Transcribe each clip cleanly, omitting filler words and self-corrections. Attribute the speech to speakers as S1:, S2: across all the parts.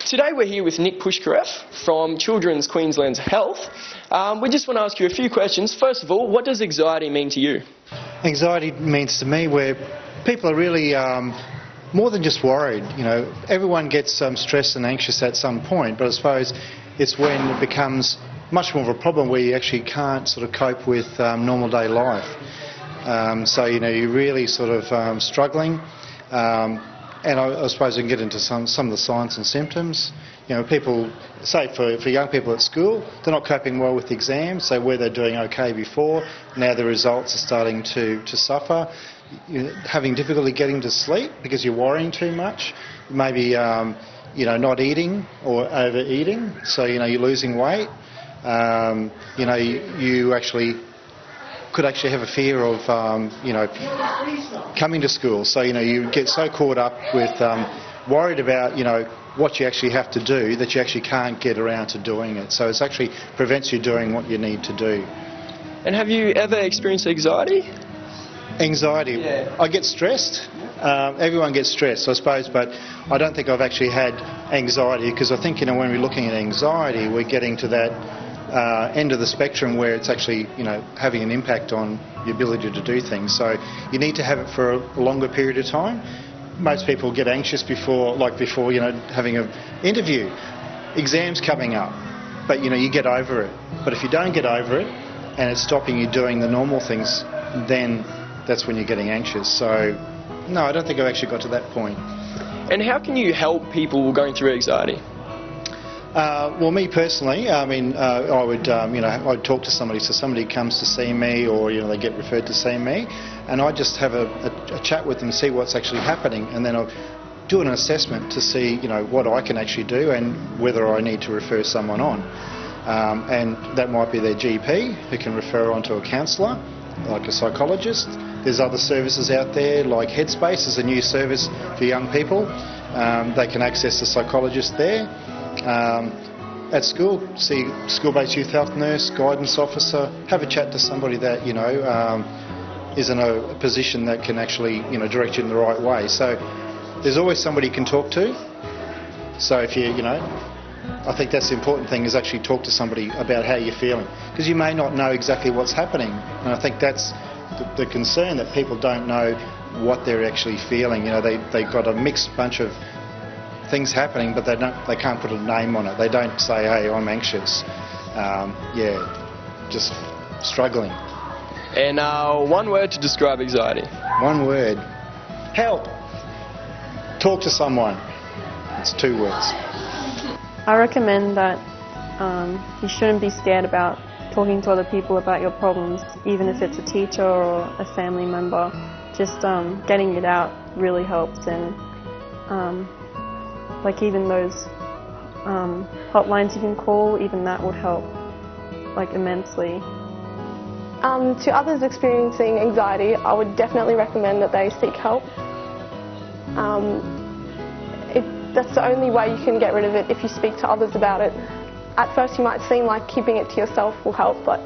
S1: Today we're here with Nick Pushkarev from Children's Queensland's Health. We just want to ask you a few questions. First of all, what does anxiety mean to you?
S2: Anxiety means to me where people are really more than just worried. You know, everyone gets stressed and anxious at some point, but I suppose it's when it becomes much more of a problem where you actually can't sort of cope with normal day life. So, you know, you're really sort of struggling. And I suppose we can get into some of the signs and symptoms. You know, people say for young people at school, they're not coping well with the exams, so where they're doing okay before, now the results are starting to suffer. You're having difficulty getting to sleep because you're worrying too much. Maybe, you know, not eating or overeating, so, you know, you're losing weight. You know, you could actually have a fear of, you know, coming to school. So, you know, you get so caught up with worried about, you know, what you actually have to do that you actually can't get around to doing it. So it actually prevents you doing what you need to do.
S1: And have you ever experienced anxiety?
S2: Anxiety?
S1: Yeah.
S2: I get stressed. Everyone gets stressed, I suppose, but I don't think I've actually had anxiety, because I think, you know, when we're looking at anxiety, we're getting to that end of the spectrum where it's actually, you know, having an impact on the ability to do things. So you need to have it for a longer period of time. Most people get anxious before, you know, having an interview, exams coming up, but, you know, you get over it. But if you don't get over it and it's stopping you doing the normal things, then that's when you're getting anxious. So no, I don't think I've actually got to that point.
S1: And how can you help people going through anxiety?
S2: Well, me personally, I mean, I would, you know, I'd talk to somebody. So somebody comes to see me, or, you know, they get referred to see me, and I just have a chat with them, see what's actually happening, and then I'll do an assessment to see, you know, what I can actually do and whether I need to refer someone on. And that might be their GP, who can refer on to a counsellor, like a psychologist. There's other services out there, like Headspace is a new service for young people. They can access a psychologist there. At school, see school-based youth health nurse, guidance officer, have a chat to somebody that, you know, is in a position that can actually, you know, direct you in the right way. So there's always somebody you can talk to. So if you know, I think that's the important thing, is actually talk to somebody about how you're feeling, because you may not know exactly what's happening, and I think that's the concern, that people don't know what they're actually feeling. You know, they've got a mixed bunch of things happening, but they can't put a name on it. They don't say, hey, I'm anxious. Yeah, just struggling.
S1: And one word to describe anxiety.
S2: One word. Help. Talk to someone. It's 2 words.
S3: I recommend that you shouldn't be scared about talking to other people about your problems, even if it's a teacher or a family member. Just getting it out really helps, and like even those hotlines you can call, even that would help, like, immensely.
S4: To others experiencing anxiety, I would definitely recommend that they seek help. That's the only way you can get rid of it, if you speak to others about it. At first you might seem like keeping it to yourself will help, but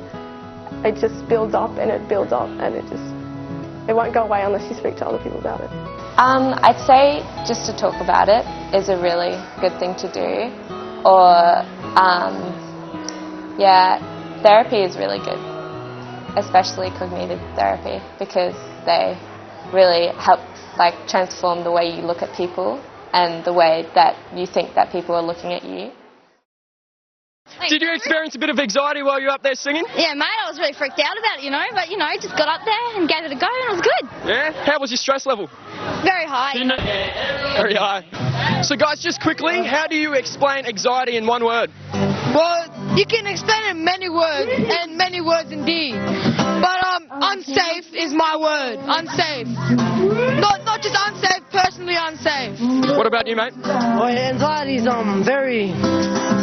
S4: it just builds up and it builds up, and it won't go away unless you speak to other people about it.
S5: I'd say just to talk about it is a really good thing to do. Or, yeah, therapy is really good, especially cognitive therapy, because they really help, like, transform the way you look at people and the way that you think that people are looking at you.
S1: Did you experience a bit of anxiety while you were up there singing?
S6: Yeah, mate, I was really freaked out about it, you know, but, you know, just got up there and gave it a go, and it was good.
S1: Yeah? How was your stress level?
S6: Very high.
S1: Very high. So, guys, just quickly, how do you explain anxiety in one word?
S7: Well, you can explain it in many words, and many words indeed. But unsafe is my word. Unsafe. Not just unsafe, personally unsafe.
S1: What about you, mate?
S8: Well, anxiety is very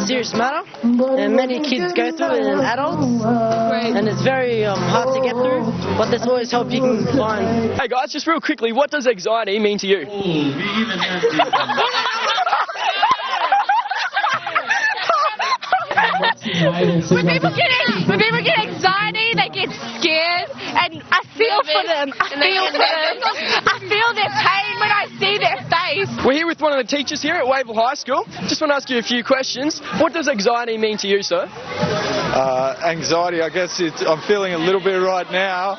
S8: serious matter, and many kids go through it, and adults, and it's very hard to get through, but there's always help you can find.
S1: Hey guys, just real quickly, what does anxiety mean to you?
S6: When people get anxiety, they get scared, and I feel for them. I feel their pain when I see their face.
S1: We're here with one of the teachers here at Wavell High School. Just want to ask you a few questions. What does anxiety mean to you, sir?
S9: Anxiety, I guess I'm feeling a little bit right now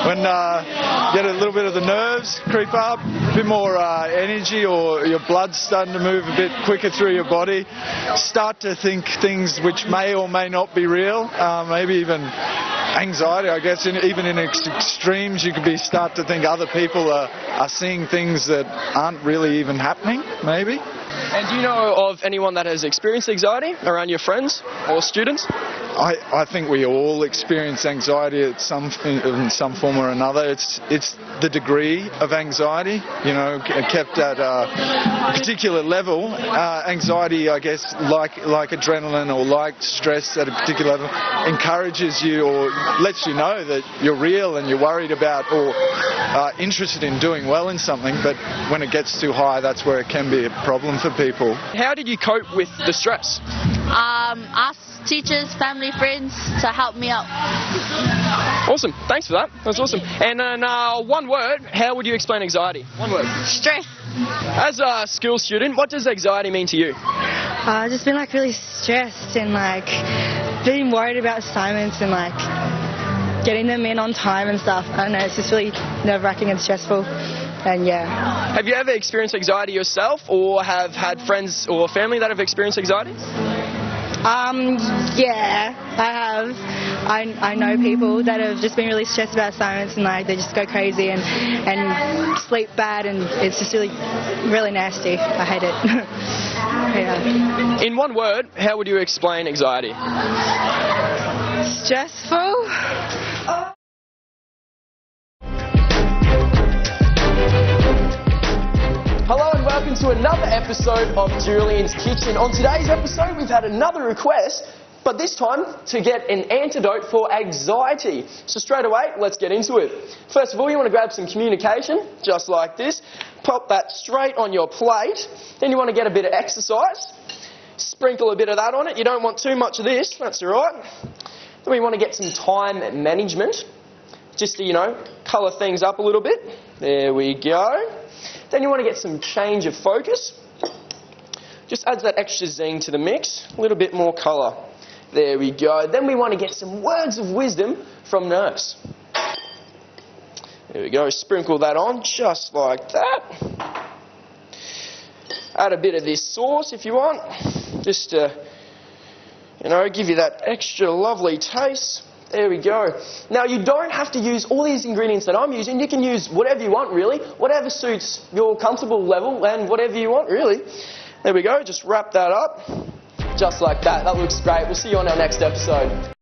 S9: when get a little bit of the nerves creep up, a bit more energy, or your blood's starting to move a bit quicker through your body. Start to think things which may or may not be real, maybe even anxiety, I guess, even in extremes, you could start to think other people are seeing things that aren't really even happening, maybe.
S1: And do you know of anyone that has experienced anxiety around your friends or students?
S9: I think we all experience anxiety in some form or another. It's the degree of anxiety, you know, kept at a particular level. Anxiety, I guess, like adrenaline or like stress at a particular level, encourages you or lets you know that you're real and you're worried about or interested in doing well in something. But when it gets too high, that's where it can be a problem for people. How did you cope with the stress?
S6: Ask teachers, family, friends to help me out.
S1: Awesome. Thanks for that. That's awesome. And then one word, how would you explain anxiety? One word.
S6: Stress.
S1: As a school student, what does anxiety mean to you?
S10: Just been like really stressed and like being worried about assignments and like getting them in on time and stuff. I don't know, it's just really nerve-wracking and stressful. And yeah.
S1: Have you ever experienced anxiety yourself, or have had friends or family that have experienced anxiety?
S10: Yeah, I have. I know people that have just been really stressed about assignments and like they just go crazy and sleep bad, and it's just really nasty. I hate it. Yeah.
S1: In one word, how would you explain anxiety?
S10: Stressful.
S1: Hello and welcome to another episode of Julian's Kitchen. On today's episode, we've had another request, but this time to get an antidote for anxiety. So straight away, let's get into it. First of all, you want to grab some communication, just like this. Pop that straight on your plate. Then you want to get a bit of exercise. Sprinkle a bit of that on it. You don't want too much of this, that's all right. Then we want to get some time management, just to, you know, colour things up a little bit. There we go. Then you want to get some change of focus. Just adds that extra zing to the mix, a little bit more colour. There we go. Then we want to get some words of wisdom from Nurse. There we go, sprinkle that on just like that. Add a bit of this sauce if you want, just to, you know, give you that extra lovely taste. There we go. Now, you don't have to use all these ingredients that I'm using. You can use whatever you want, really. Whatever suits your comfortable level and whatever you want, really. There we go. Just wrap that up. Just like that. That looks great. We'll see you on our next episode.